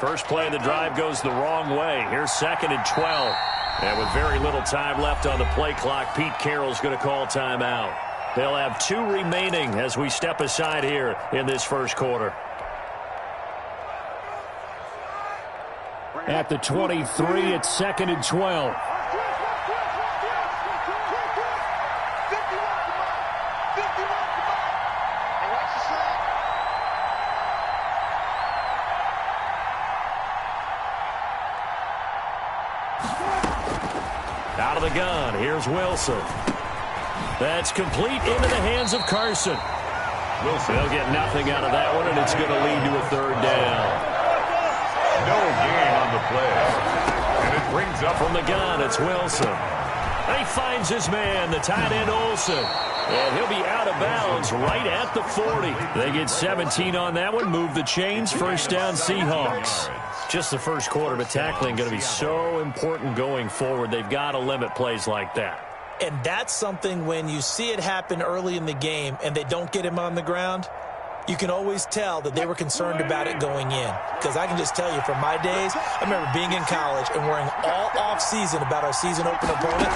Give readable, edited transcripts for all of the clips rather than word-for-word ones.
First play of the drive goes the wrong way. Here's 2nd and 12. And with very little time left on the play clock, Pete Carroll's going to call timeout. They'll have 2 remaining as we step aside here in this first quarter. At the 23, it's 2nd and 12. Out of the gun, here's Wilson. That's complete into the hands of Carson. Wilson, they'll get nothing out of that one, and it's going to lead to a 3rd down. No gain on the play. And it brings up from the gun, it's Wilson. And he finds his man, the tight end Olsen. And he'll be out of bounds right at the 40. They get 17 on that one, move the chains, 1st down Seahawks. Just the first quarter, but tackling going to be so important going forward. They've got to limit plays like that. And that's something when you see it happen early in the game and they don't get him on the ground, you can always tell that they were concerned about it going in. Because I can just tell you from my days, I remember being in college and worrying all off-season about our season opener opponent,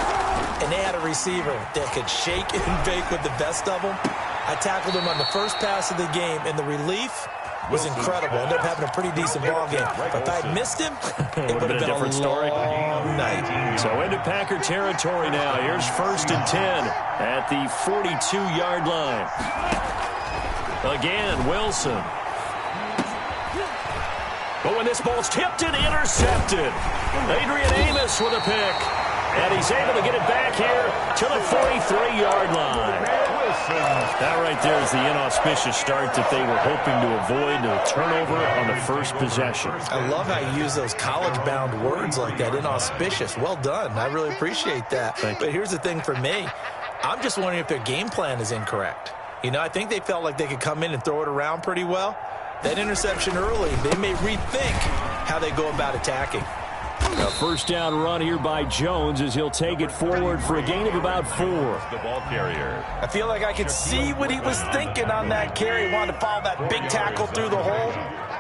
and they had a receiver that could shake and bake with the best of them. I tackled him on the first pass of the game, and the relief was incredible. Ended up having a pretty decent ball game. But if I had missed him, it would have been a different story. Long night. So into Packer territory now. Here's 1st and 10 at the 42-yard line. Again, Wilson. But when this ball's tipped and intercepted, Adrian Amos with a pick. And he's able to get it back here to the 43-yard line. That right there is the inauspicious start that they were hoping to avoid, a turnover on the first possession. I love how you use those college-bound words like that, inauspicious. Well done. I really appreciate that. But here's the thing for me. I'm just wondering if their game plan is incorrect. You know, I think they felt like they could come in and throw it around pretty well. That interception early, they may rethink how they go about attacking. A 1st down run here by Jones as he'll take it forward for a gain of about 4. The ball carrier. I feel like I could see what he was thinking on that carry. He wanted to follow that big tackle through the hole.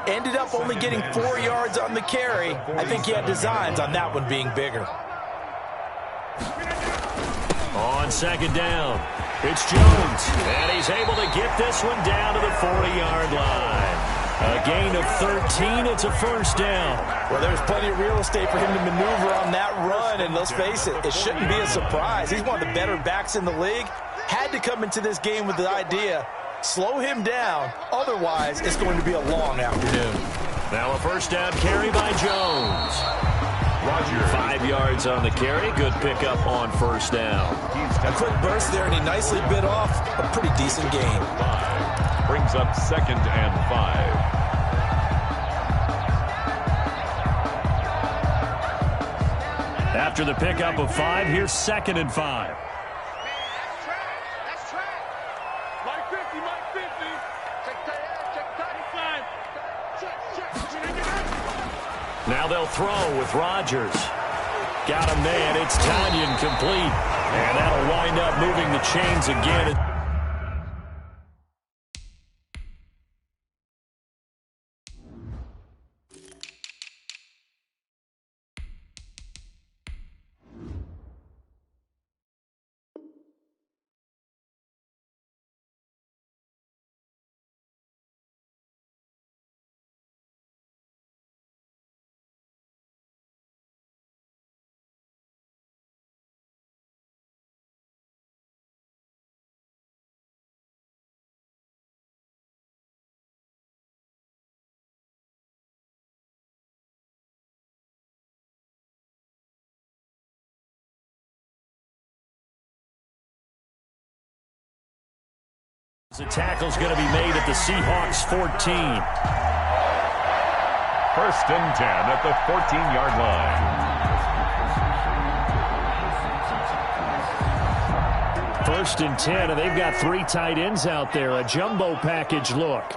Ended up only getting 4 yards on the carry. I think he had designs on that one being bigger. On 2nd down, it's Jones. And he's able to get this one down to the 40-yard line. A gain of 13. It's a 1st down. Well, there's plenty of real estate for him to maneuver on that run, and let's face it, it shouldn't be a surprise. He's one of the better backs in the league. Had to come into this game with the idea, slow him down, otherwise it's going to be a long afternoon. Now a 1st down carry by Jones. 5 yards on the carry. Good pickup on 1st down. A quick burst there, and he nicely bit off a pretty decent gain. Brings up 2nd and 5. After the pickup of 5, here's 2nd and 5. Now they'll throw with Rodgers. Got him man. It's Tanyan complete. And that'll wind up moving the chains again. The tackle's going to be made at the Seahawks 14. 1st and 10 at the 14-yard line. 1st and 10, and they've got 3 tight ends out there. A jumbo package look.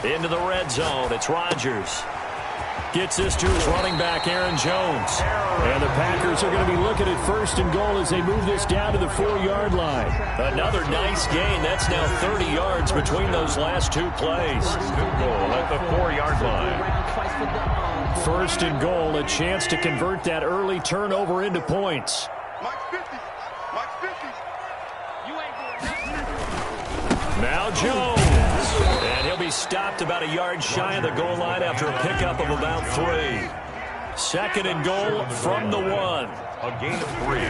Into the red zone. It's Rodgers. Gets this to his running back, Aaron Jones. And the Packers are going to be looking at 1st and goal as they move this down to the 4-yard line. Another nice gain. That's now 30 yards between those last two plays. Good goal at the 4-yard line. 1st and goal, a chance to convert that early turnover into points. Now Jones. And he'll be stopped about a yard shy of the goal line after a pickup of about 3. 2nd and goal from the 1. A gain of 3.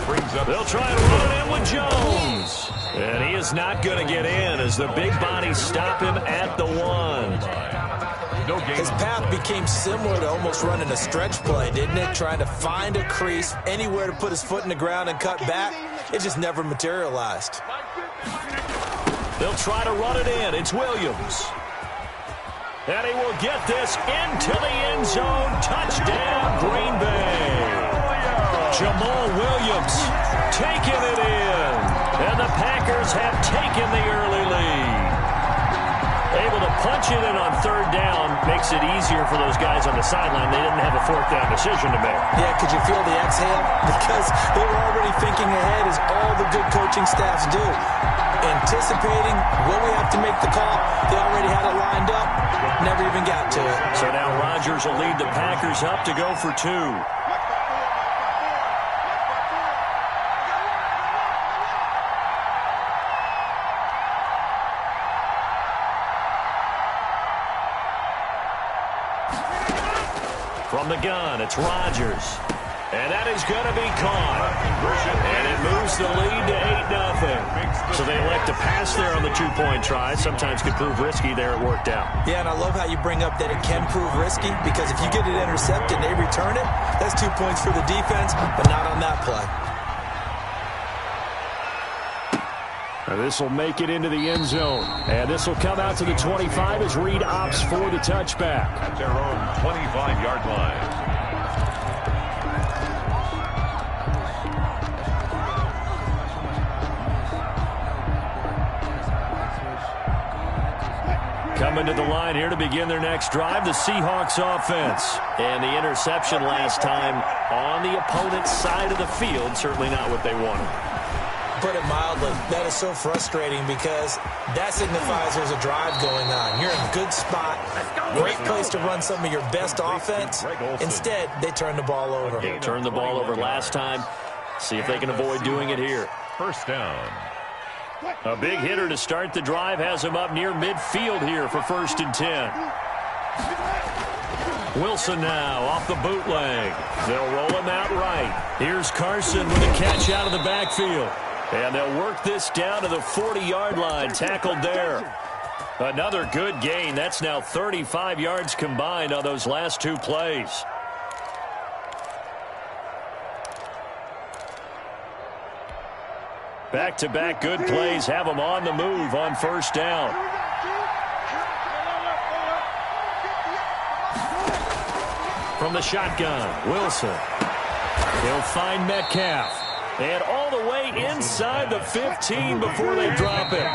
Brings up. They'll try and run it in with Jones. And he is not going to get in as the big bodies stop him at the 1. No gain. His path became similar to almost running a stretch play, didn't it? Trying to find a crease, anywhere to put his foot in the ground and cut back. It just never materialized. They'll try to run it in. It's Williams. And he will get this into the end zone. Touchdown, Green Bay. Jamal Williams taking it in. And the Packers have taken the early lead. Able to punch it in on 3rd down makes it easier for those guys on the sideline. They didn't have a 4th down decision to make. Yeah, could you feel the exhale? Because they were already thinking ahead, as all the good coaching staffs do. Anticipating, will we have to make the call? They already had it lined up. Never even got to it. So now Rodgers will lead the Packers up to go for 2. From the gun, it's Rodgers. And that is going to be caught. And it moves the lead to 8-0. So they elect to pass there on the 2-point try. Sometimes could prove risky. There it worked out. Yeah, and I love how you bring up that it can prove risky, because if you get it intercepted and they return it, that's 2 points for the defense, but not on that play. This will make it into the end zone. And this will come out to the 25 as Reed opts for the touchback. At their own 25-yard line. Coming to the line here to begin their next drive, the Seahawks offense. And the interception last time on the opponent's side of the field, certainly not what they wanted. Put it mildly, that is so frustrating, because that signifies there's a drive going on. You're in a good spot, great place to run some of your best offense. Instead, they turn the ball over. They turned the ball over last time. See if they can avoid doing it here. 1st down. A big hitter to start the drive has him up near midfield here for 1st and 10. Wilson now off the bootleg. They'll roll him out right. Here's Carson with a catch out of the backfield. And they'll work this down to the 40-yard line, tackled there. Another good gain. That's now 35 yards combined on those last 2 plays. Back-to-back good plays have them on the move on 1st down. From the shotgun, Wilson. He'll find Metcalf. And all the way inside the 15 before they drop it.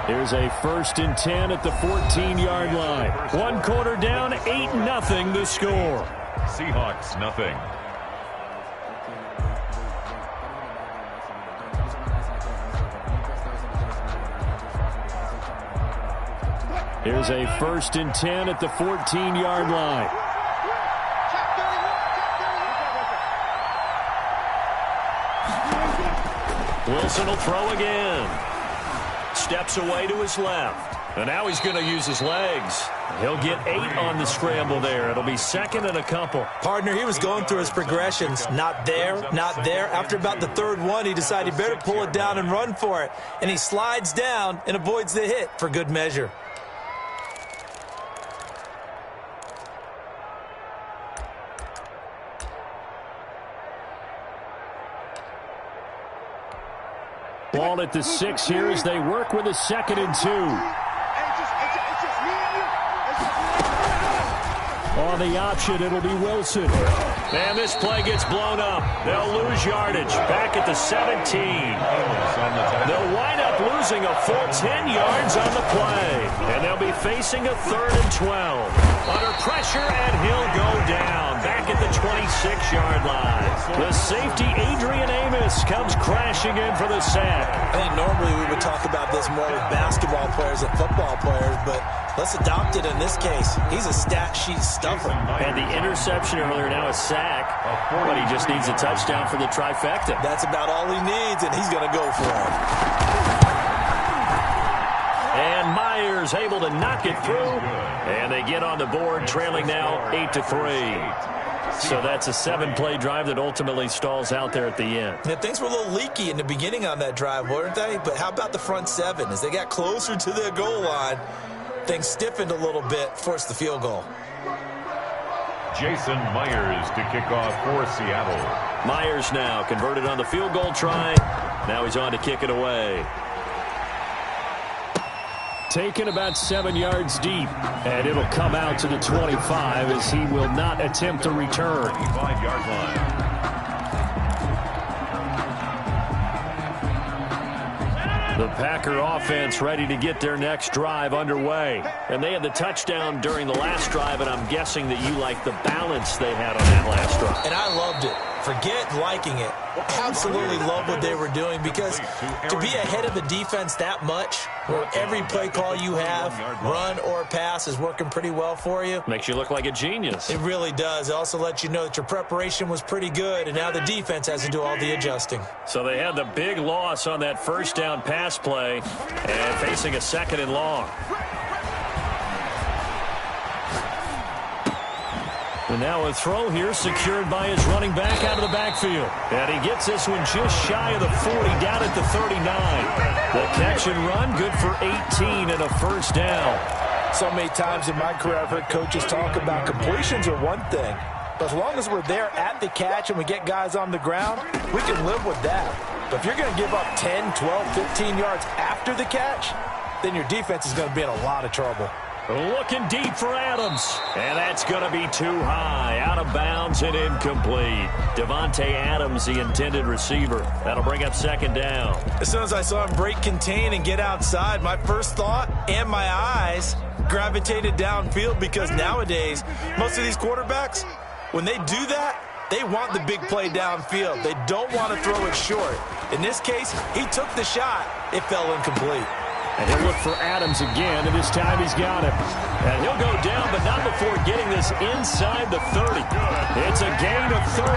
Here's a 1st and 10 at the 14-yard line. 1 quarter down, 8-0 the score. Seahawks, nothing. Here's a 1st and 10 at the 14-yard line. Wilson will throw again. Steps away to his left. And now he's going to use his legs. He'll get 8 on the scramble there. It'll be 2nd and a couple. Partner, he was going through his progressions. Not there, not there. After about the 3rd one, he decided he better pull it down and run for it. And he slides down and avoids the hit for good measure. Ball at the 6 here as they work with a 2nd and 2. On the option, it'll be Wilson. And this play gets blown up. They'll lose yardage. Back at the 17. They'll wind up up losing a full 10 yards on the play. And they'll be facing a 3rd and 12. Under pressure, and he'll go down back at the 26-yard line. The safety, Adrian Amos, comes crashing in for the sack. I think normally we would talk about this more with basketball players than football players, but let's adopt it in this case. He's a stat sheet stuffer. And the interception earlier, now a sack. But he just needs a touchdown for the trifecta. That's about all he needs, and he's going to go for it. And Myers able to knock it through. And they get on the board, trailing now 8-3. So that's a 7-play drive that ultimately stalls out there at the end. Yeah, things were a little leaky in the beginning on that drive, weren't they? But how about the front 7? As they got closer to their goal line, things stiffened a little bit, forced the field goal. Jason Myers to kick off for Seattle. Myers now converted on the field goal try. Now he's on to kick it away. Taken about 7 yards deep, and it'll come out to the 25 as he will not attempt a return. 25-yard line. The Packer offense ready to get their next drive underway. And they had the touchdown during the last drive, and I'm guessing that you like the balance they had on that last drive. And I loved it. Forget liking it. Absolutely love what they were doing, because to be ahead of the defense that much, where every play call you have, run or pass, is working pretty well for you. Makes you look like a genius. It really does. It also lets you know that your preparation was pretty good, and now the defense has to do all the adjusting. So they had the big loss on that first down pass play, and facing a 2nd and long. And now a throw here secured by his running back out of the backfield. And he gets this one just shy of the 40, down at the 39. The catch and run, good for 18 and a first down. So many times in my career I've heard coaches talk about completions are one thing, but as long as we're there at the catch and we get guys on the ground, we can live with that. But if you're going to give up 10, 12, 15 yards after the catch, then your defense is going to be in a lot of trouble. Looking deep for Adams. And that's going to be too high. Out of bounds and incomplete. Devontae Adams, the intended receiver. That'll bring up 2nd down. As soon as I saw him break contain and get outside, my first thought and my eyes gravitated downfield, because nowadays, most of these quarterbacks, when they do that, they want the big play downfield. They don't want to throw it short. In this case, he took the shot. It fell incomplete. And he'll look for Adams again, and this time he's got him. And he'll go down, but not before getting this inside the 30. It's a gain of 35.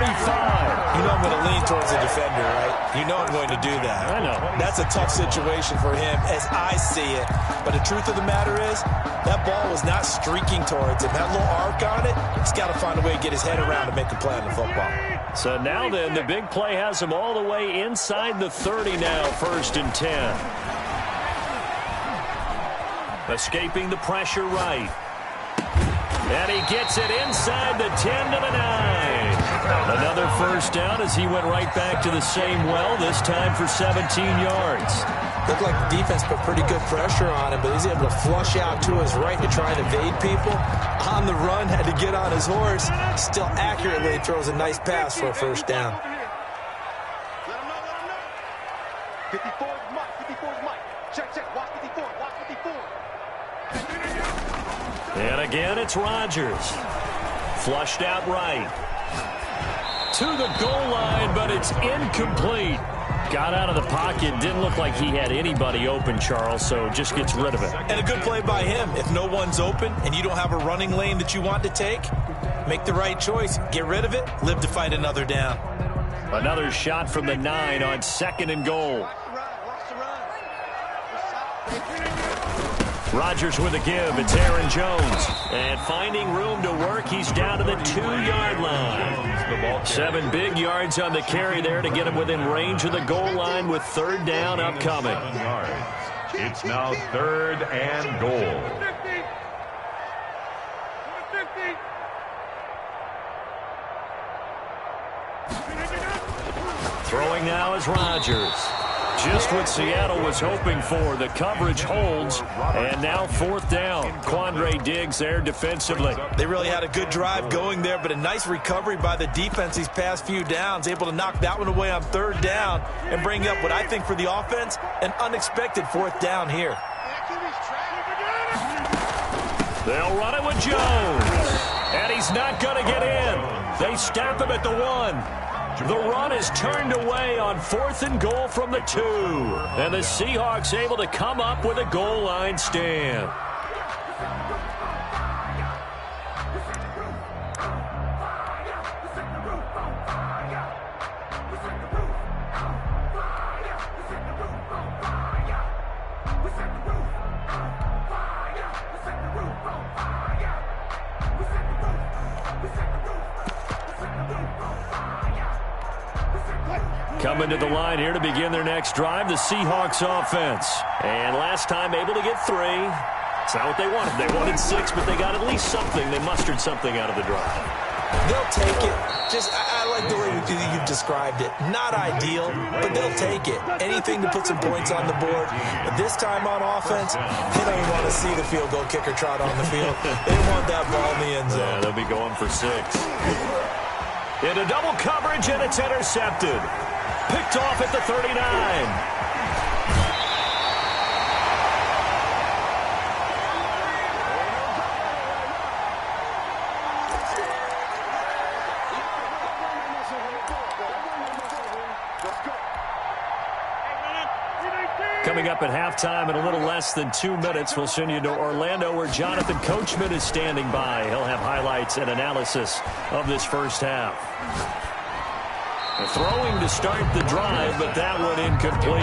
You know I'm going to lean towards the defender, right? You know I'm going to do that. I know. That's a tough situation for him as I see it. But the truth of the matter is, that ball was not streaking towards him. That little arc on it, he's got to find a way to get his head around and make a play on the football. So now then, the big play has him all the way inside the 30 now, 1st and 10. Escaping the pressure right. And he gets it inside the 10 to the 9. Another first down as he went right back to the same well, this time for 17 yards. Looked like the defense put pretty good pressure on him, but he's able to flush out to his right to try and evade people. On the run, had to get on his horse. Still accurately throws a nice pass for a first down. 54 is Mike. 54 is Mike. Check. Watch 54. Watch 54. And again, it's Rodgers. Flushed out right. To the goal line, but it's incomplete. Got out of the pocket. Didn't look like he had anybody open, Charles, so just gets rid of it. And a good play by him. If no one's open and you don't have a running lane that you want to take, make the right choice. Get rid of it. Live to fight another down. Another shot from the 9 on 2nd and goal. Rodgers with a give. It's Aaron Jones. And finding room to work, he's down to the 2-yard line. 7 big yards on the carry there to get him within range of the goal line with 3rd down upcoming. It's now 3rd and goal. Throwing now is Rodgers. Just what Seattle was hoping for. The coverage holds, and now 4th down. Quandre Diggs there defensively. They really had a good drive going there, but a nice recovery by the defense these past few downs, able to knock that one away on 3rd down and bring up what I think for the offense, an unexpected 4th down here. They'll run it with Jones, and he's not going to get in. They stop him at the 1. The run is turned away on 4th and goal from the 2. And the Seahawks able to come up with a goal line stand. Coming to the line here to begin their next drive, the Seahawks offense. And last time able to get 3. It's not what they wanted. They wanted 6, but they got at least something. They mustered something out of the drive. They'll take it. I like the way you've described it. Not ideal, but they'll take it. Anything to put some points on the board. But this time on offense, they don't want to see the field goal kicker trot on the field. They want that ball in the end zone. Yeah, they'll be going for 6. Into double coverage, and it's intercepted. Picked off at the 39. Coming up at halftime in a little less than 2 minutes, we'll send you to Orlando where Jonathan Coachman is standing by. He'll have highlights and analysis of this first half. Throwing to start the drive, but that one incomplete.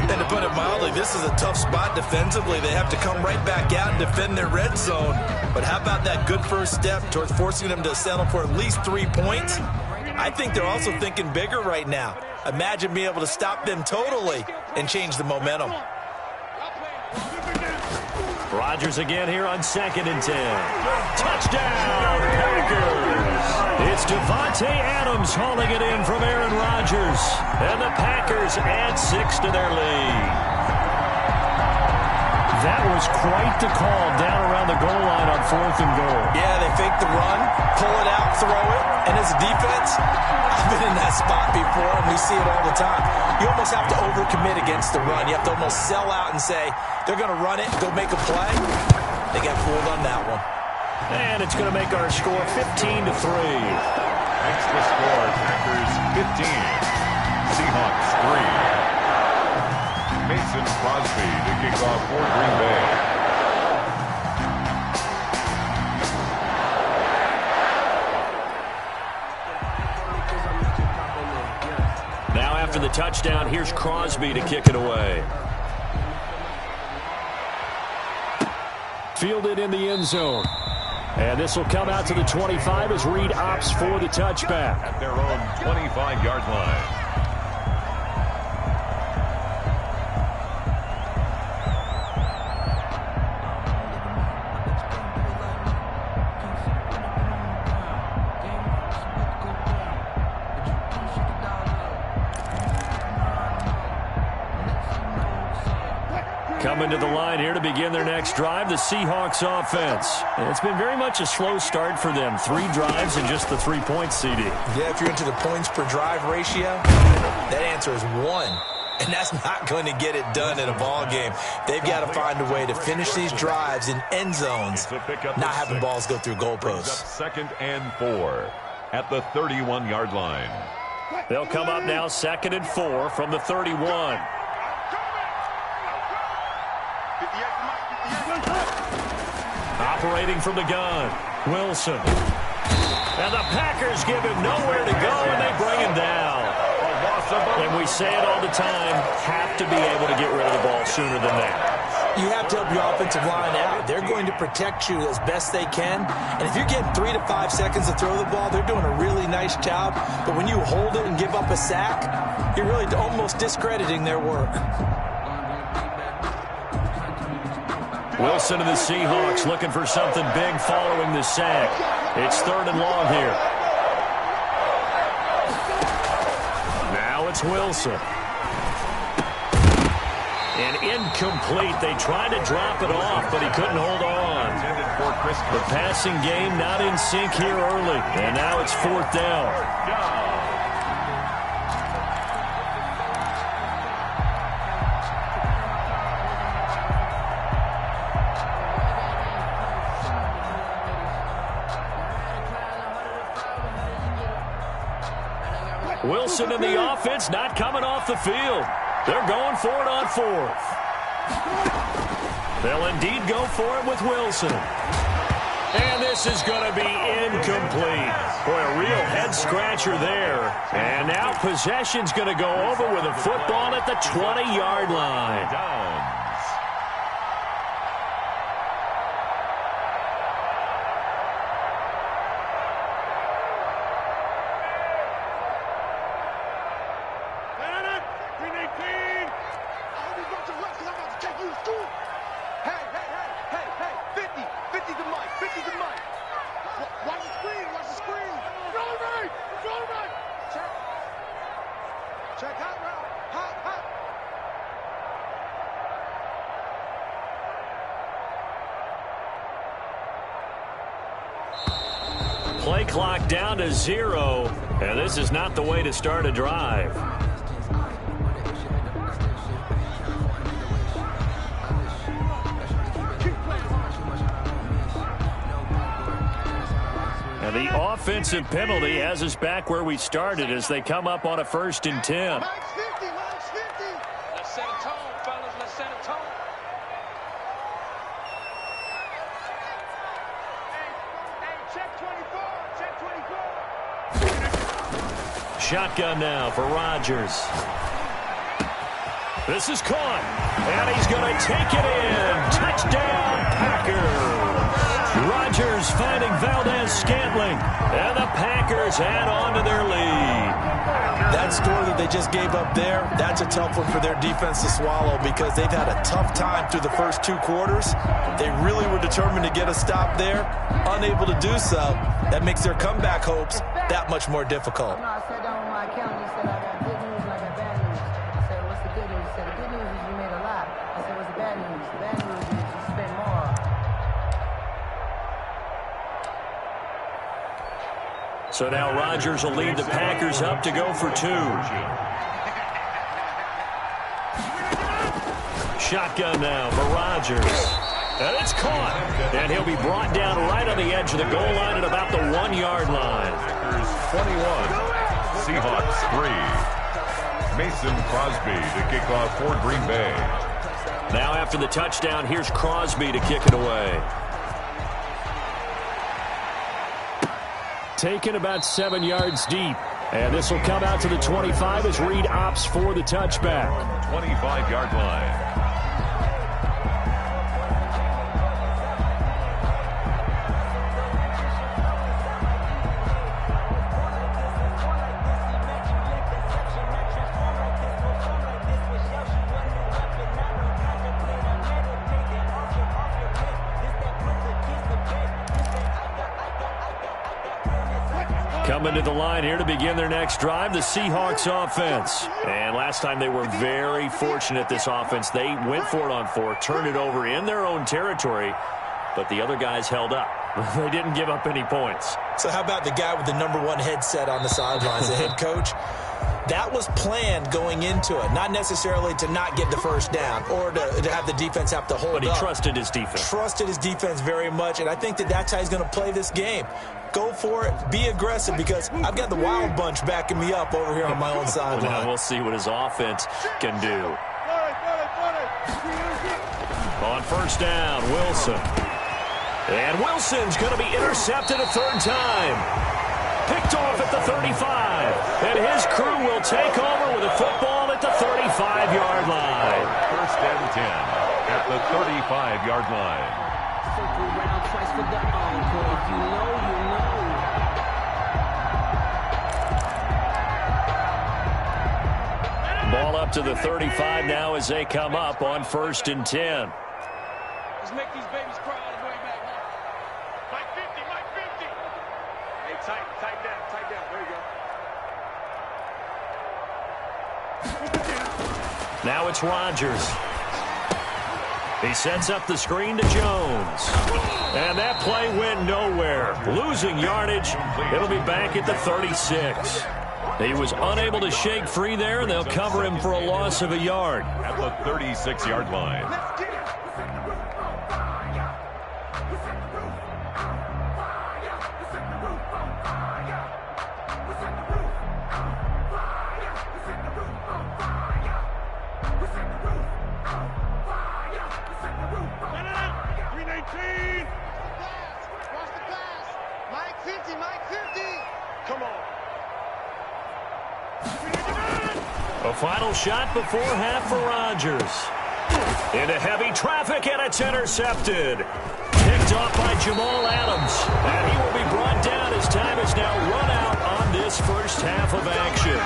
And to put it mildly, this is a tough spot defensively. They have to come right back out and defend their red zone. But how about that good first step towards forcing them to settle for at least 3 points? I think they're also thinking bigger right now. Imagine being able to stop them totally and change the momentum. Rodgers again here on 2nd and 10. Touchdown, Packers! It's Devontae Adams hauling it in from Aaron Rodgers. And the Packers add 6 to their lead. That was quite the call down around the goal line on 4th and goal. Yeah, they fake the run, pull it out, throw it. And as a defense, I've been in that spot before, and we see it all the time. You almost have to overcommit against the run. You have to almost sell out and say, they're going to run it, go make a play. They got fooled on that one. And it's going to make our score 15-3. Makes the score Packers 15, Seahawks 3. Mason Crosby to kick off for Green Bay. Now after the touchdown, here's Crosby to kick it away. Fielded in the end zone. And this will come out to the 25 as Reed opts for the touchback. At their own 25-yard line. Coming to the line here to begin their next drive, the Seahawks offense. And it's been very much a slow start for them. 3 drives and just the 3 points, CD. Yeah, if you're into the points per drive ratio, that answer is 1. And that's not going to get it done in a ball game. They've got to find a way to finish these drives in end zones, not having balls go through goalposts. 2nd and 4 at the 31-yard line. They'll come up now 2nd and 4 from the 31. Operating from the gun, Wilson. And the Packers give him nowhere to go, and they bring him down. And we say it all the time, have to be able to get rid of the ball sooner than that. You have to help your offensive line out. They're going to protect you as best they can. And if you're getting 3 to 5 seconds to throw the ball, they're doing a really nice job. But when you hold it and give up a sack, you're really almost discrediting their work. Wilson and the Seahawks looking for something big following the sack. It's 3rd and long here. Now it's Wilson. And incomplete. They tried to drop it off, but he couldn't hold on. The passing game not in sync here early. And now it's 4th down. Wilson in the offense not coming off the field. They're going for it on 4th. They'll indeed go for it with Wilson. And this is going to be incomplete. Boy, a real head-scratcher there. And now possession's going to go over with a football at the 20-yard line. Play clock down to 0, and this is not the way to start a drive. And the offensive penalty has us back where we started as they come up on a 1st and 10. Let's set a tone, fellas. Let's set a tone. Check 24. Check 24. Shotgun now for Rodgers. This is caught, and he's going to take it in. Touchdown, Packers. Rodgers finding Valdez-Scantling, and the Packers add on to their lead. That score that they just gave up there, that's a tough one for their defense to swallow because they've had a tough time through the first 2 quarters. They really were determined to get a stop there, unable to do so. That makes their comeback hopes that much more difficult. I sat down on my account and he said, I got good news and I got bad news. I said, what's the good news? He said, the good news is you made a lot. I said, what's the bad news? The bad news is you spent more. So now Rodgers will lead the Packers up to go for 2. Shotgun now for Rodgers. And it's caught. And he'll be brought down right on the edge of the goal line at about the 1-yard line. Packers 21, Seahawks 3. Mason Crosby to kick off for Green Bay. Now after the touchdown, here's Crosby to kick it away. Taken about 7 yards deep. And this will come out to the 25 as Reed opts for the touchback. 25-yard line. Coming to the line here to begin their next drive, the Seahawks offense. And last time they were very fortunate, this offense. They went for it on 4, turned it over in their own territory, but the other guys held up. They didn't give up any points. So how about the guy with the #1 headset on the sidelines, the head coach? That was planned going into it, not necessarily to not get the first down or to have the defense have to hold up. But he trusted his defense. Trusted his defense very much, and I think that that's how he's going to play this game. Go for it. Be aggressive because I've got the wild bunch backing me up over here on my own sideline. Now we'll see what his offense can do. On 1st down, Wilson. And Wilson's going to be intercepted a 3rd time. Picked off at the 35. And his crew will take over with a football at the 35-yard line. 1st and 10 at the 35-yard line. Circle round twice for the encore. If you know, you know. Ball up to the 35 now as they come up on 1st and 10. Let's make these babies cry all the way back. Mike 50, Mike 50. Hey, tight down. There you go. Now it's Rodgers. He sets up the screen to Jones. And that play went nowhere. Losing yardage. It'll be back at the 36. He was unable to shake free there, and they'll cover him for a loss of a yard. At the 36-yard line. A final shot before half for Rodgers. Into heavy traffic, and it's intercepted. Picked off by Jamal Adams. And he will be brought down as time is now run out on this first half of action.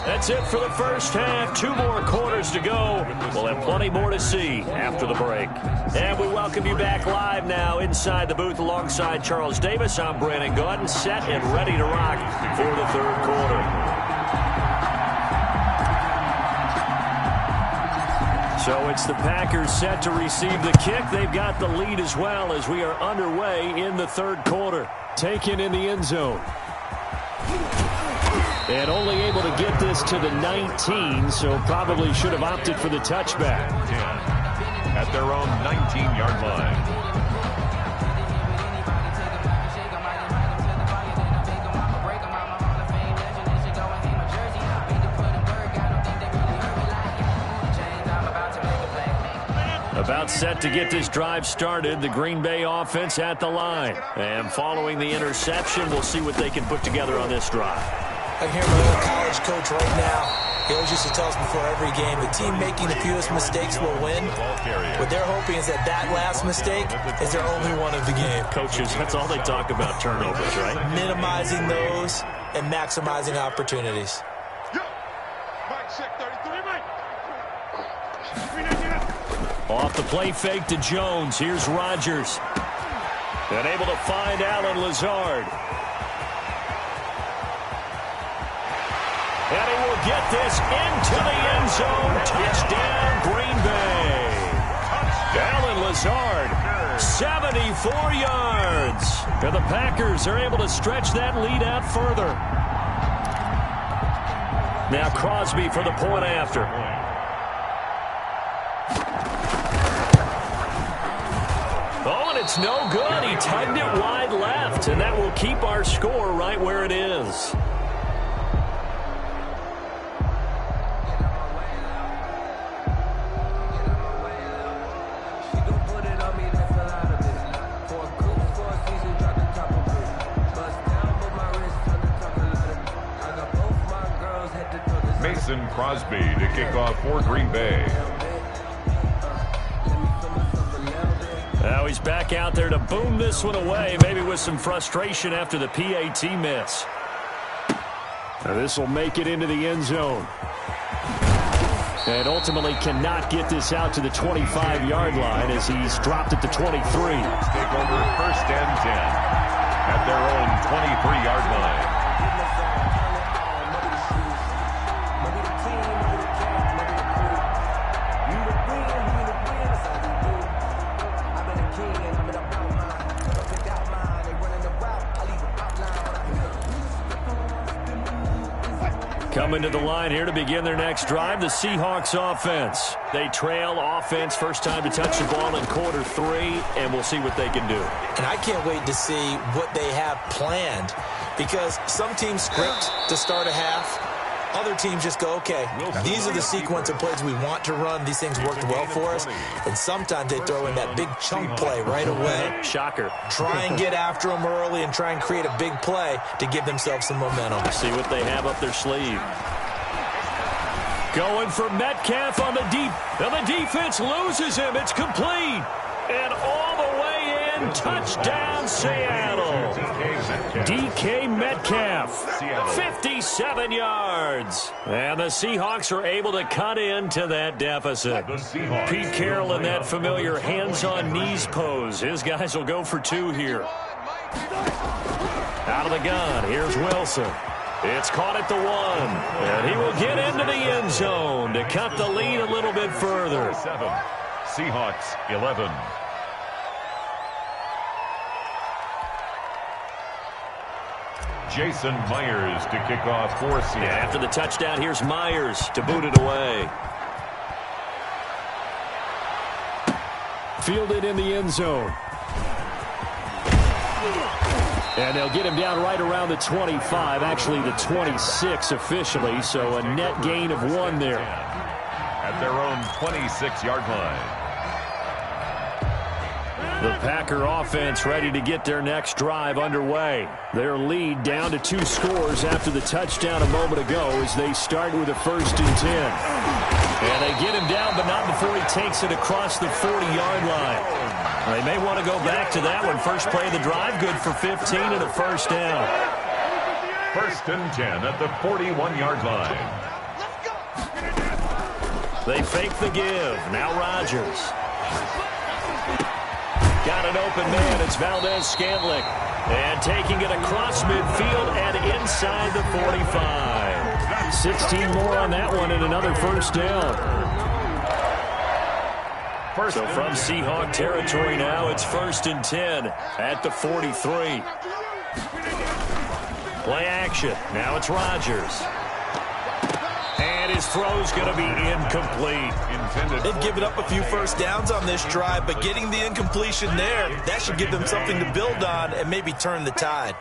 That's it for the first half. 2 more quarters to go. We'll have plenty more to see after the break. And we welcome you back live now inside the booth alongside Charles Davis. I'm Brandon Gaudin, set and ready to rock for the third quarter. So it's the Packers set to receive the kick. They've got the lead as well as we are underway in the third quarter. Taken in the end zone. And only able to get this to the 19, so probably should have opted for the touchback. 10 at their own 19-yard line. About set to get this drive started, the Green Bay offense at the line. And following the interception, we'll see what they can put together on this drive. I can hear my old college coach right now. He always used to tell us before every game, the team making the fewest mistakes will win. What they're hoping is that that last mistake is their only one of the game. Coaches, that's all they talk about, turnovers, right? Minimizing those and maximizing opportunities. Off the play fake to Jones. Here's Rodgers. And able to find Allen Lazard. And he will get this into the end zone. Touchdown, Green Bay. Allen Lazard, 74 yards. And the Packers are able to stretch that lead out further. Now Crosby for the point after. Oh, and it's no good. He tugged it wide left, and that will keep our score right where it is. Mason Crosby to kick off for Green Bay. Now he's back out there to boom this one away, maybe with some frustration after the PAT miss. This will make it into the end zone. And ultimately cannot get this out to the 25-yard line as he's dropped at the 23. Take over first and 10 at their own 23-yard line. Coming to the line here to begin their next drive, the Seahawks offense. They trail offense first time to touch the ball in quarter 3, and we'll see what they can do. And I can't wait to see what they have planned, because some teams script to start a half. Other teams just go, okay, these are the sequence of plays we want to run. These things worked well for us. And sometimes they throw in that big chunk play right away. Shocker. Try and get after them early and try and create a big play to give themselves some momentum. See what they have up their sleeve. Going for Metcalf on the deep. And the defense loses him. It's complete. And all the way in. Touchdown, Seattle. DK Metcalf, 57 yards. And the Seahawks are able to cut into that deficit. Pete Carroll in that familiar hands-on knees pose. His guys will go for 2 here. Out of the gun, here's Wilson. It's caught at the 1. And he will get into the end zone to cut the lead a little bit further. 7. Seahawks 11. Jason Myers to kick off for Seattle. After the touchdown, here's Myers to boot it away. Fielded in the end zone. And they'll get him down right around the 25, actually the 26 officially, so a net gain of 1 there. At their own 26-yard line. The Packer offense ready to get their next drive underway. Their lead down to 2 scores after the touchdown a moment ago as they start with a 1st and 10. And they get him down, but not before he takes it across the 40-yard line. They may want to go back to that one. First play of the drive, good for 15 and a 1st down. 1st and 10 at the 41-yard line. They fake the give. Now Rodgers. Got an open man. It's Valdez-Scantling. And taking it across midfield and inside the 45. 16 more on that one and another 1st down. So from Seahawk territory now, it's 1st and 10 at the 43. Play action. Now it's Rodgers. And his throw's going to be incomplete. They've given up a few 1st downs on this drive, but getting the incompletion there, that should give them something to build on and maybe turn the tide.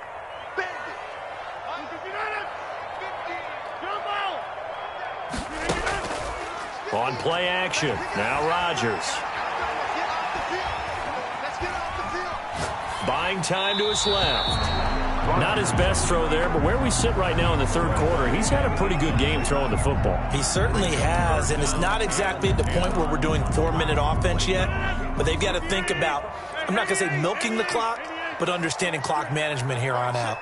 On play action. Now Rodgers. Buying time to his left. Not his best throw there, but where we sit right now in the 3rd quarter, he's had a pretty good game throwing the football. He certainly has, and it's not exactly at the point where we're doing 4-minute offense yet, but they've got to think about, I'm not going to say milking the clock, but understanding clock management here on out.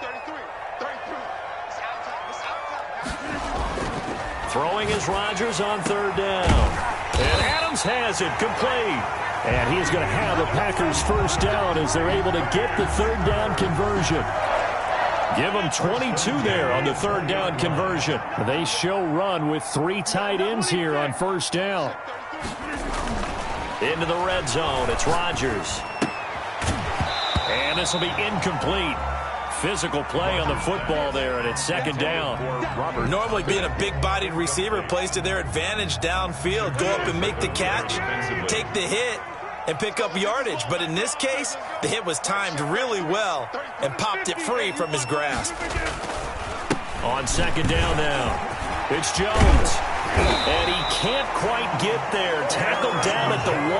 Throwing is Rodgers on 3rd down. And Adams has it complete. And he is going to have the Packers' 1st down as they're able to get the 3rd down conversion. Give them 22 there on the 3rd down conversion. They show run with 3 tight ends here on 1st down. Into the red zone. It's Rodgers. And this will be incomplete. Physical play on the football there, and it's 2nd down. Normally being a big-bodied receiver plays to their advantage downfield. Go up and make the catch, take the hit, and pick up yardage. But in this case, the hit was timed really well and popped it free from his grasp. On 2nd down now, it's Jones. And he can't quite get there. Tackled down at the 1.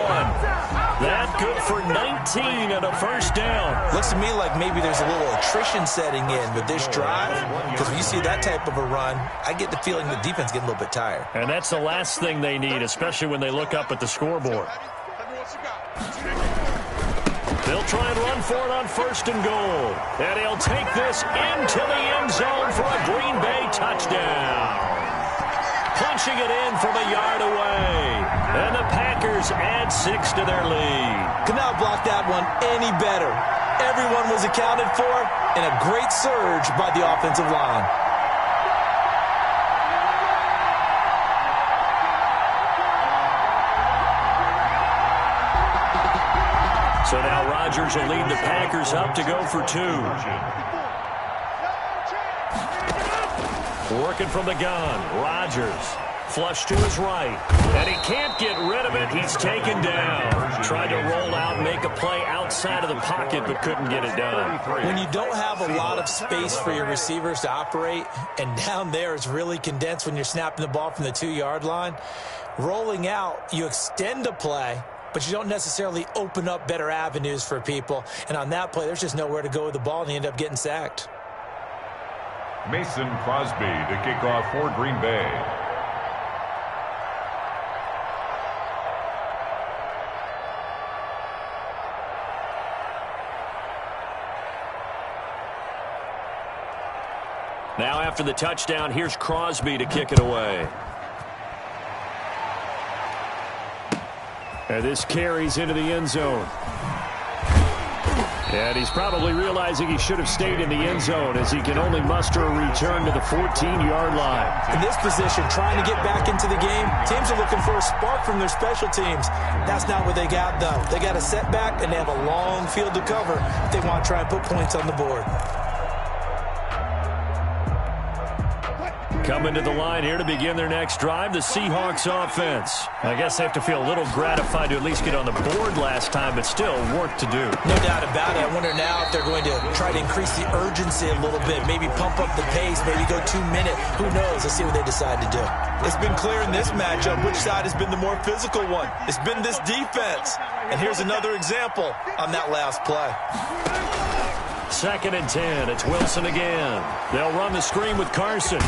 That good for 19 and a 1st down. Looks to me like maybe there's a little attrition setting in with this drive. Because when you see that type of a run, I get the feeling the defense getting a little bit tired. And that's the last thing they need, especially when they look up at the scoreboard. They'll try and run for it on 1st and goal. And he'll take this into the end zone for a Green Bay touchdown. Punching it in from a yard away. And the Packers add 6 to their lead. Could not block that one any better. Everyone was accounted for, and a great surge by the offensive line. So now Rodgers will lead the Packers up to go for 2. Working from the gun, Rodgers. Flush to his right. And he can't get rid of it. He's taken down. Tried to roll out, make a play outside of the pocket, but couldn't get it done. When you don't have a lot of space for your receivers to operate, and down there it's really condensed when you're snapping the ball from the 2-yard line, rolling out, you extend a play, but you don't necessarily open up better avenues for people. And on that play, there's just nowhere to go with the ball, and they end up getting sacked. Mason Crosby to kick off for Green Bay. Now after the touchdown, here's Crosby to kick it away. And this carries into the end zone. And he's probably realizing he should have stayed in the end zone as he can only muster a return to the 14-yard line. In this position, trying to get back into the game, teams are looking for a spark from their special teams. That's not what they got, though. They got a setback, and they have a long field to cover if they want to try and put points on the board. Coming to the line here to begin their next drive, the Seahawks offense. I guess they have to feel a little gratified to at least get on the board last time, but still work to do. No doubt about it. I wonder now if they're going to try to increase the urgency a little bit, maybe pump up the pace, maybe go 2 minute. Who knows? Let's see what they decide to do. It's been clear in this matchup which side has been the more physical one. It's been this defense. And here's another example on that last play. 2nd and 10. It's Wilson again. They'll run the screen with Carson.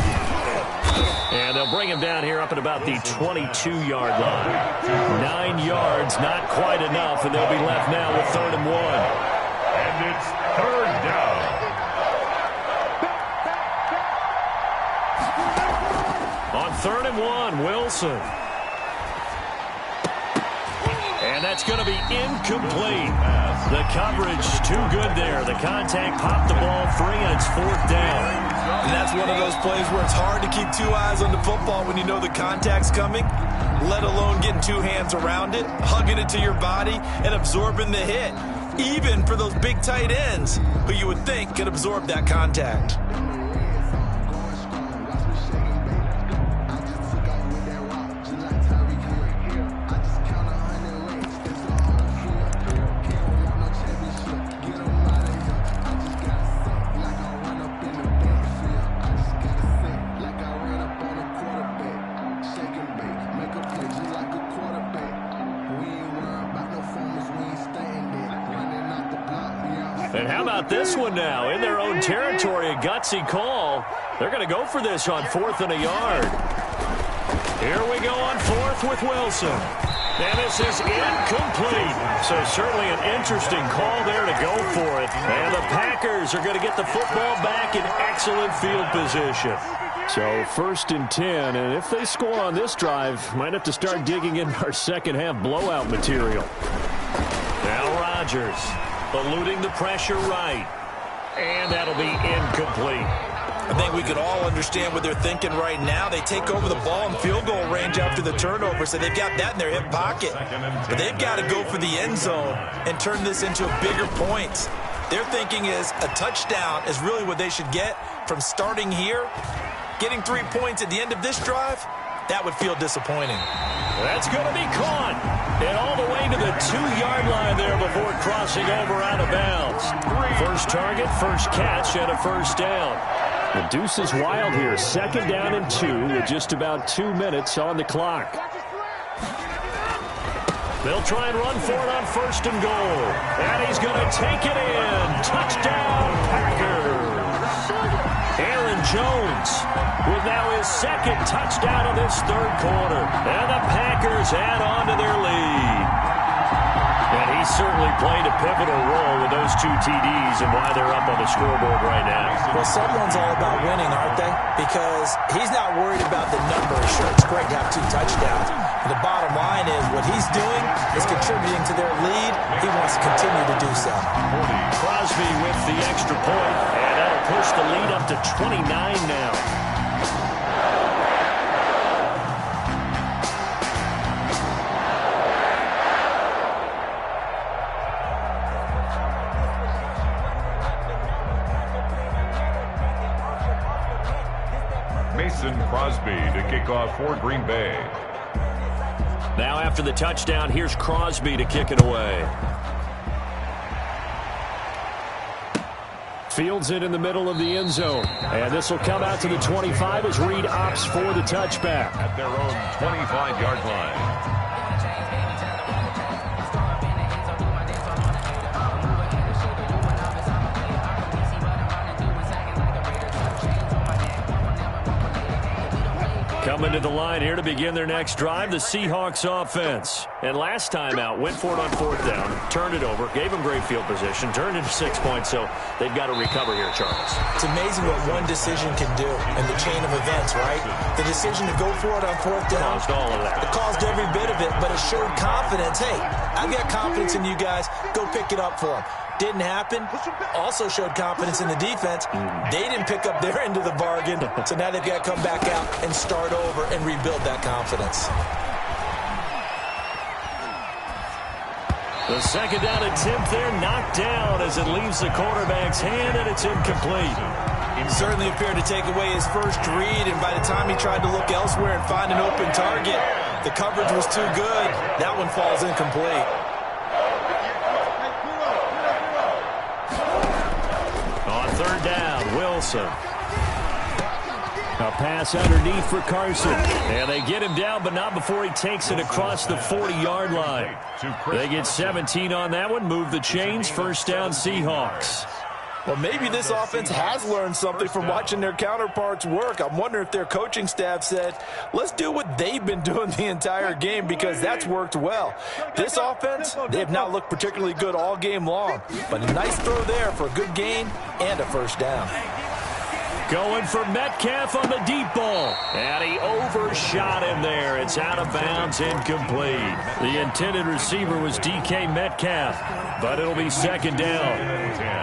And they'll bring him down here up at about the 22-yard line. 9 yards, not quite enough, and they'll be left now with 3rd and 1. And it's 3rd down. On 3rd and 1, Wilson. And that's going to be incomplete. The coverage too good there. The contact popped the ball free, and it's 4th down. And that's one of those plays where it's hard to keep 2 eyes on the football when you know the contact's coming, let alone getting 2 hands around it, hugging it to your body, and absorbing the hit, even for those big tight ends who you would think could absorb that contact. And how about this one now? In their own territory, a gutsy call. They're going to go for this on 4th and a yard. Here we go on 4th with Wilson. And this is incomplete. So certainly an interesting call there to go for it. And the Packers are going to get the football back in excellent field position. So 1st and 10, and if they score on this drive, might have to start digging in our second-half blowout material. Now Rodgers. Eluding the pressure right. And that'll be incomplete. I think we could all understand what they're thinking right now. They take over the ball in field goal range after the turnover, so they've got that in their hip pocket. But they've got to go for the end zone and turn this into bigger points. Their thinking is a touchdown is really what they should get from starting here. Getting 3 points at the end of this drive, that would feel disappointing. That's going to be caught. And all the way to the 2-yard line there before crossing over out of bounds. First target, first catch, and a 1st down. The deuce is wild here. 2nd down and 2 with just about 2 minutes on the clock. They'll try and run for it on 1st and goal. And he's going to take it in. Touchdown, Packers. Aaron Jones with now his 2nd touchdown of this 3rd quarter. And the Packers add on to their lead. And he certainly played a pivotal role with those 2 TDs and why they're up on the scoreboard right now. Well, someone's all about winning, aren't they? Because he's not worried about the numbers. Sure, it's great to have 2 touchdowns. But the bottom line is what he's doing is contributing to their lead. He wants to continue to do so. Crosby with the extra point, and that'll push the lead up to 29 now. Mason Crosby to kick off for Green Bay. Now after the touchdown, here's Crosby to kick it away. Fields it in the middle of the end zone. And this will come out to the 25 as Reed opts for the touchback. At their own 25-yard line. Coming to the line here to begin their next drive, the Seahawks offense. And last time out, went for it on 4th down, turned it over, gave him great field position, turned into 6 points, so they've got to recover here, Charles. It's amazing what one decision can do in the chain of events, right? The decision to go for it on 4th down. Caused all of that. It caused every bit of it, but it showed confidence. Hey, I've got confidence in you guys. Go pick it up for them. Didn't happen. Also showed confidence in the defense. They didn't pick up their end of the bargain, so now they've got to come back out and start over and rebuild that confidence. The second down attempt there knocked down as it leaves the quarterback's hand, and it's incomplete. He certainly appeared to take away his first read, and by the time he tried to look elsewhere and find an open target, the coverage was too good. That one falls incomplete. On 3rd down, Wilson. A pass underneath for Carson. And they get him down, but not before he takes it across the 40-yard line. They get 17 on that one, move the chains, 1st down Seahawks. Well, maybe this offense has learned something from watching their counterparts work. I'm wondering if their coaching staff said, let's do what they've been doing the entire game, because that's worked well. This offense, they have not looked particularly good all game long, but a nice throw there for a good gain and a 1st down. Going for Metcalf on the deep ball. And he overshot him there. It's out of bounds, incomplete. The intended receiver was DK Metcalf, but it'll be 2nd down.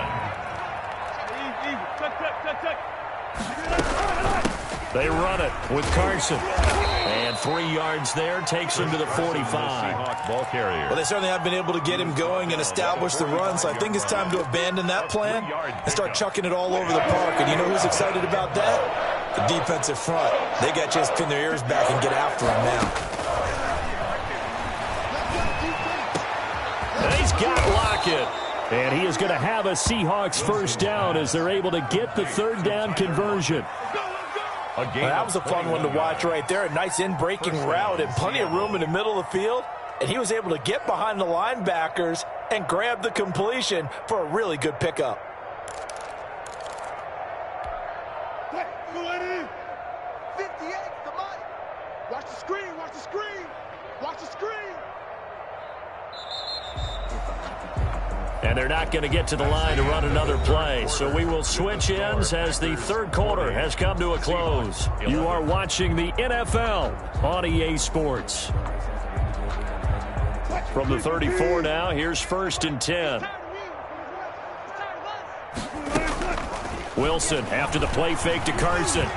They run it with Carson. And 3 yards there takes him to the 45. Ball carrier. Well, they certainly have been able to get him going and establish the run, so I think it's time to abandon that plan and start chucking it all over the park. And you know who's excited about that? The defensive front. They got a chance to pin their ears back and get after him now. And he's got Lockett. And he is going to have a Seahawks 1st down as they're able to get the 3rd down conversion. Well, that was a fun one to watch right there. A nice in-breaking route and plenty of room in the middle of the field. And he was able to get behind the linebackers and grab the completion for a really good pickup. Hey, go in. 58, come on. Watch the screen, watch the screen. Watch the screen. And they're not going to get to the line to run another play. So we will switch ends as the 3rd quarter has come to a close. You are watching the NFL on EA Sports. From the 34 now, here's 1st and 10. Wilson after the play fake to Carson.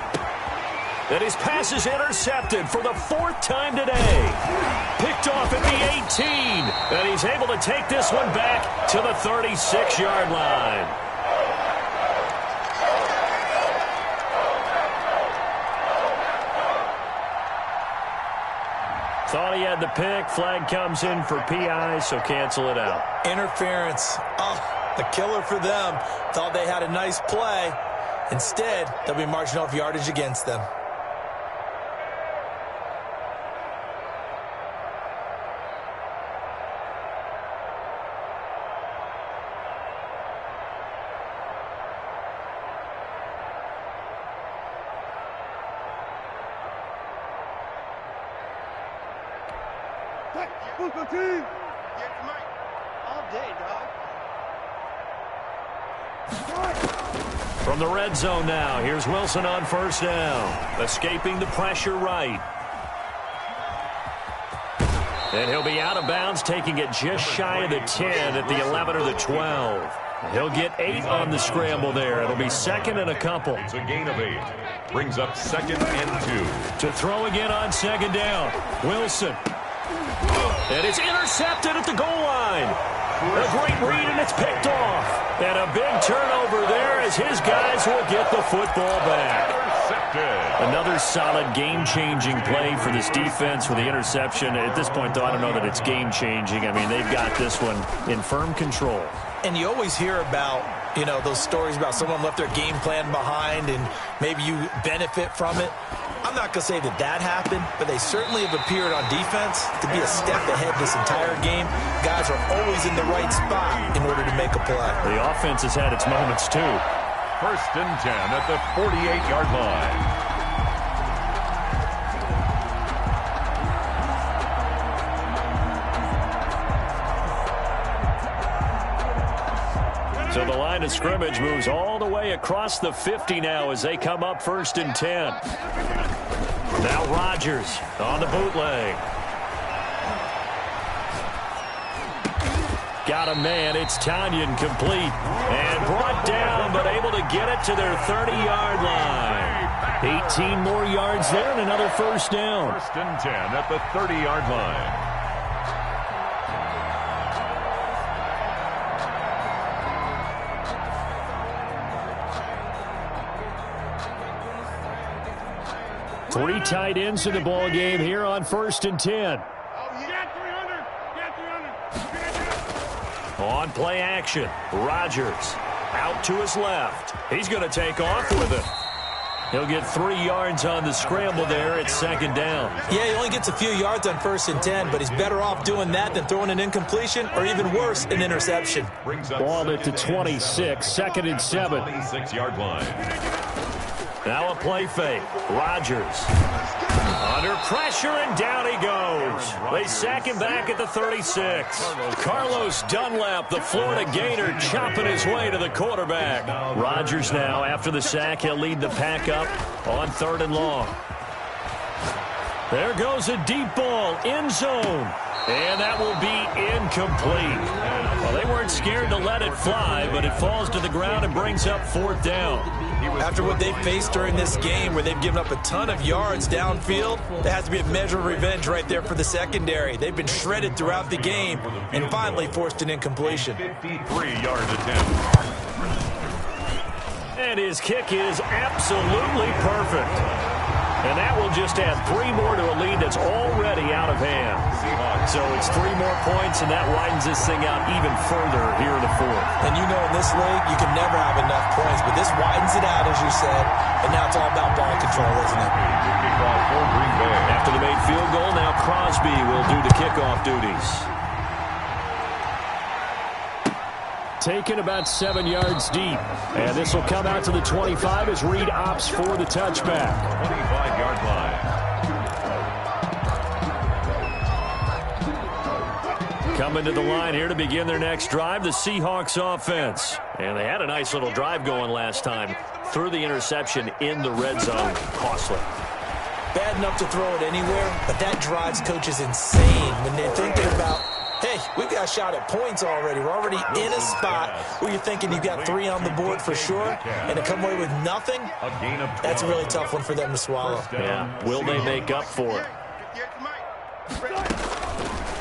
And his pass is intercepted for the 4th time today. Picked off at the 18. And he's able to take this one back to the 36-yard line. Thought he had the pick. Flag comes in for PI, so cancel it out. Interference. Oh, a killer for them. Thought they had a nice play. Instead, they'll be marching off yardage against them. From the red zone now, here's Wilson on 1st down. Escaping the pressure right. And he'll be out of bounds, taking it just shy of the 10 at the 11 or the 12. He'll get 8 on the scramble there. It'll be 2nd and a couple. It's a gain of 8. Brings up 2nd and 2. To throw again on 2nd down. Wilson. And it's intercepted at the goal line. A great read, and it's picked off. And a big turnover there as his guys will get the football back. Another solid game-changing play for this defense with the interception. At this point, though, I don't know that it's game-changing. I mean, they've got this one in firm control. And you always hear about, you know, those stories about someone left their game plan behind and maybe you benefit from it. I'm not going to say that that happened, but they certainly have appeared on defense to be a step ahead this entire game. Guys are always in the right spot in order to make a play. The offense has had its moments, too. 1st and 10 at the 48-yard line. So the line of scrimmage moves all the way across the 50 now as they come up 1st and 10. Now Rodgers on the bootleg. Got a man. It's Tanyan complete. And brought down, but able to get it to their 30-yard line. 18 more yards there and another first down. 1st and 10 at the 30-yard line. Three tight ends in the ball game here on 1st and 10. On play action, Rodgers out to his left. He's going to take off with it. He'll get 3 yards on the scramble there. It's 2nd down. Yeah, he only gets a few yards on 1st and 10, but he's better off doing that than throwing an incompletion or even worse, an interception. Ball at the 26, 2nd and 7. 26-yard line. Now a play fake. Rodgers under pressure, and down he goes. They sack him back at the 36. Carlos Dunlap, the Florida Gator, chopping his way to the quarterback. Rodgers now, after the sack, he'll lead the pack up on 3rd and long. There goes a deep ball, end zone. And that will be incomplete. Well, they weren't scared to let it fly, but it falls to the ground and brings up 4th down. After what they faced during this game where they've given up a ton of yards downfield, there has to be a measure of revenge right there for the secondary. They've been shredded throughout the game and finally forced an incompletion. 53-yard attempt. And his kick is absolutely perfect. And that will just add 3 more to a lead that's already out of hand. So it's 3 more points, and that widens this thing out even further here in the 4th. And you know in this league, you can never have enough points, but this widens it out, as you said, and now it's all about ball control, isn't it? After the made field goal, now Crosby will do the kickoff duties. Taken about 7 yards deep. And this will come out to the 25 as Reed opts for the touchback. 25-yard line. Coming to the line here to begin their next drive, the Seahawks offense. And they had a nice little drive going last time. Threw the interception in the red zone. Costly. Bad enough to throw it anywhere, but that drives coaches insane when they're thinking about, hey, we've got a shot at points already. We're already in a spot where you're thinking you've got 3 on the board for sure, and to come away with nothing, that's a really tough one for them to swallow. Yeah, will they make up for it?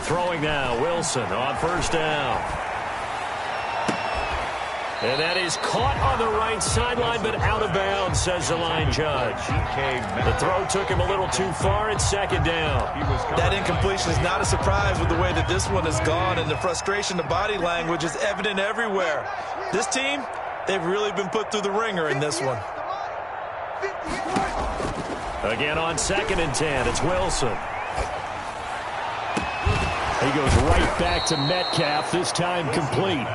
Throwing now, Wilson on 1st down. And that is caught on the right sideline, but out of bounds, says the line judge. The throw took him a little too far. It's 2nd down. That incompletion is not a surprise with the way that this one has gone, and the frustration, the body language is evident everywhere. This team, they've really been put through the ringer in this one. Again on 2nd and 10, it's Wilson. He goes right back to Metcalf, this time complete.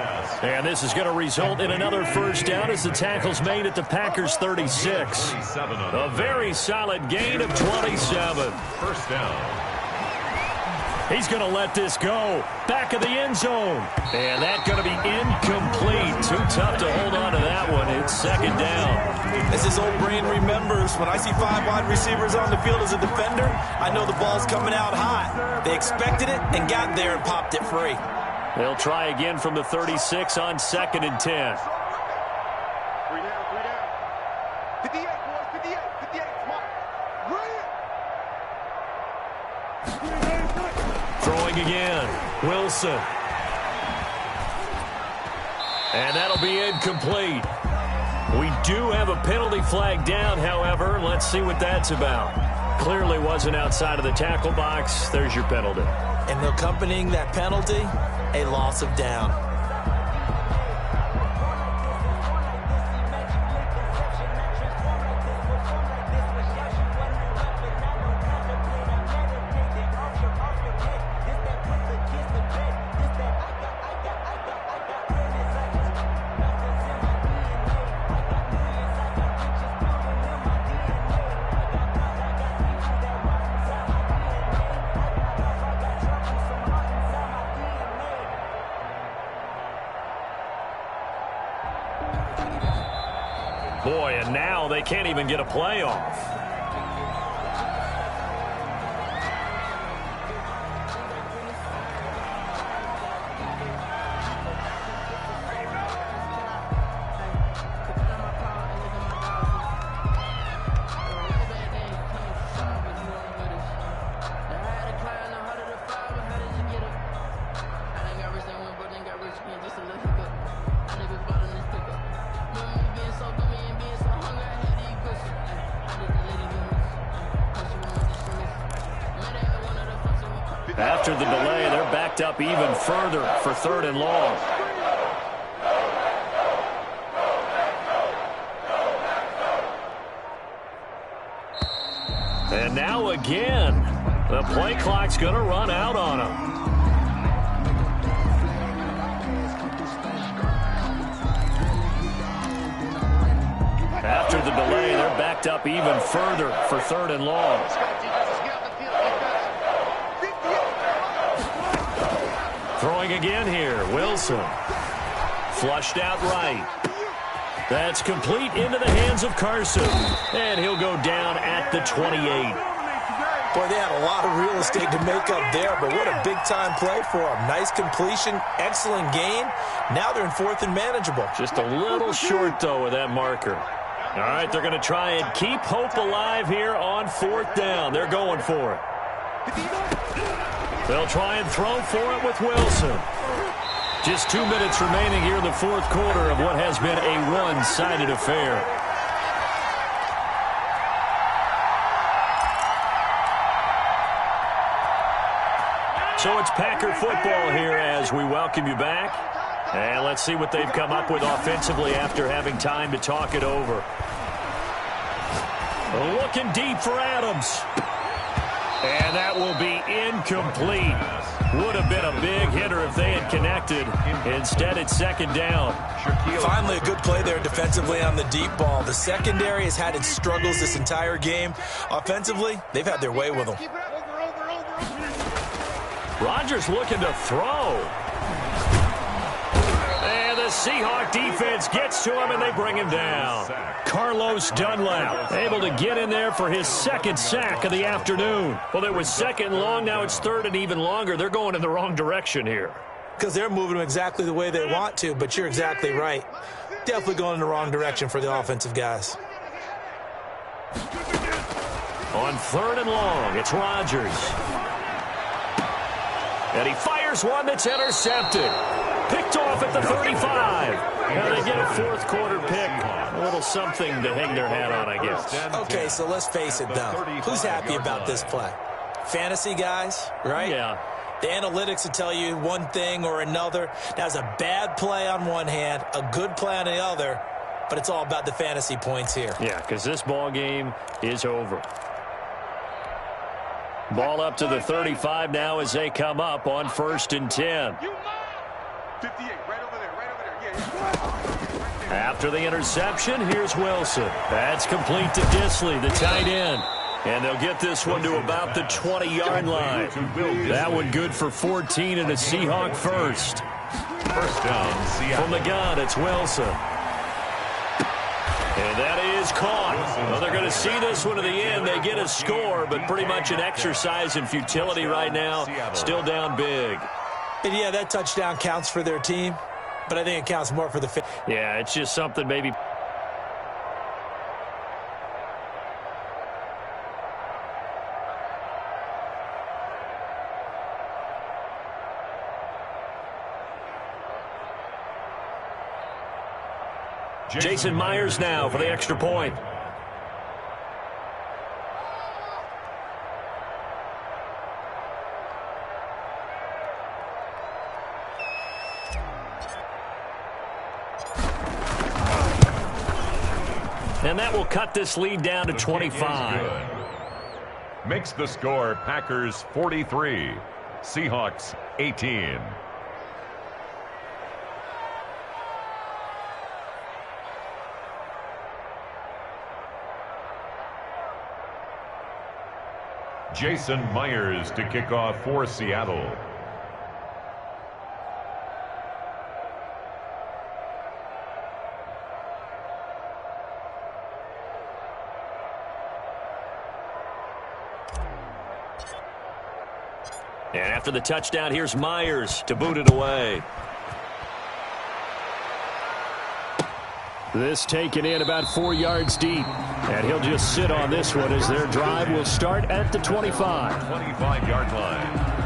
And this is going to result in another first down as the tackle's made at the Packers' 36. A very solid gain of 27. First down. He's going to let this go. Back of the end zone. And that's going to be incomplete. Too tough to hold on to that one. It's 2nd down. As his old brain remembers, when I see 5 wide receivers on the field as a defender, I know the ball's coming out hot. They expected it and got there and popped it free. They'll try again from the 36 on 2nd and 10. 3 down. 58, boys, 58, come on. Throwing again, Wilson. And that'll be incomplete. We do have a penalty flag down, however. Let's see what that's about. Clearly wasn't outside of the tackle box. There's your penalty. And accompanying that penalty, a loss of down. Boy, and now they can't even get a play off. After the delay, they're backed up even further for 3rd and long. And now again, the play clock's going to run out on them. After the delay, they're backed up even further for 3rd and long. Throwing again here, Wilson. Flushed out right. That's complete into the hands of Carson. And he'll go down at the 28. Boy, they had a lot of real estate to make up there, but what a big-time play for them. Nice completion, excellent gain. Now they're in 4th and manageable. Just a little short, though, with that marker. All right, they're going to try and keep hope alive here on 4th down. They're going for it. They'll try and throw for it with Wilson. Just 2 minutes remaining here in the 4th quarter of what has been a one-sided affair. So it's Packer football here as we welcome you back. And let's see what they've come up with offensively after having time to talk it over. Looking deep for Adams. And that will be incomplete. Would have been a big hitter if they had connected. Instead, it's 2nd down. Finally, a good play there defensively on the deep ball. The secondary has had its struggles this entire game. Offensively, they've had their way with them. Rodgers looking to throw. And the Seahawk defense gets to him, and they bring him down. Carlos Dunlap able to get in there for his 2nd sack of the afternoon. Well, it was 2nd and long. Now it's 3rd and even longer. They're going in the wrong direction here. Because they're moving them exactly the way they want to, but you're exactly right. Definitely going in the wrong direction for the offensive guys. On 3rd and long, it's Rodgers. And he fires one that's intercepted. Picked off at the 35. Now they get a 4th quarter pick. A little something to hang their hat on, I guess. Okay, so let's face it, though. Who's happy about this play? Fantasy guys, right? Yeah. The analytics will tell you one thing or another. That's a bad play on one hand, a good play on the other, but it's all about the fantasy points here. Yeah, because this ball game is over. Ball up to the 35 now as they come up on 1st and 10. 58, right over there, After the interception, here's Wilson. That's complete to Disley, the tight end. And they'll get this one to about the 20-yard line. That one good for 14 and a Seahawk first. 1st down, Seattle. From the gun, it's Wilson. And that is caught. Well, they're going to see this one to the end. They get a score, but pretty much an exercise in futility right now. Still down big. And yeah, that touchdown counts for their team, but I think it counts more for the fan. Yeah, it's just something maybe. Jason Myers now for the extra point. And that will cut this lead down to 25. Makes the score Packers 43, Seahawks 18. Jason Myers to kick off for Seattle. And after the touchdown, here's Myers to boot it away. This taken in about 4 yards deep. And he'll just sit on this one as their drive will start at the 25. 25-yard line.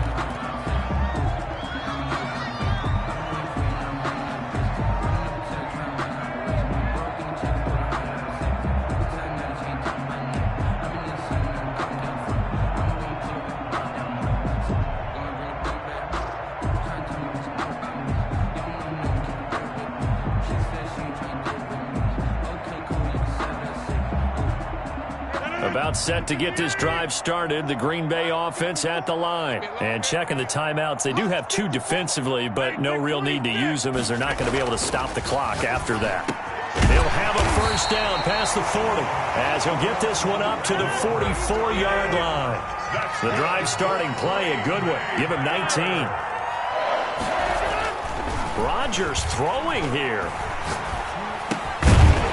About set to get this drive started, the Green Bay offense at the line. And checking the timeouts, they do have 2 defensively, but no real need to use them as they're not going to be able to stop the clock after that. He'll have a first down past the 40 as he'll get this one up to the 44-yard line. The drive starting play, a good one. Give him 19. Rodgers throwing here.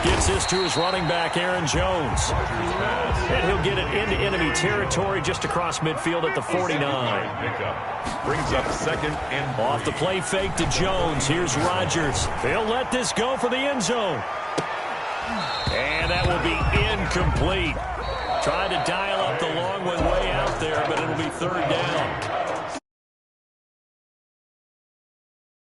Gets this to his running back, Aaron Jones. And he'll get it into enemy territory just across midfield at the 49. Brings up second and off the play fake to Jones. Here's Rodgers. He'll let this go for the end zone. And that will be incomplete. Tried to dial up the long one way out there, but it'll be third down.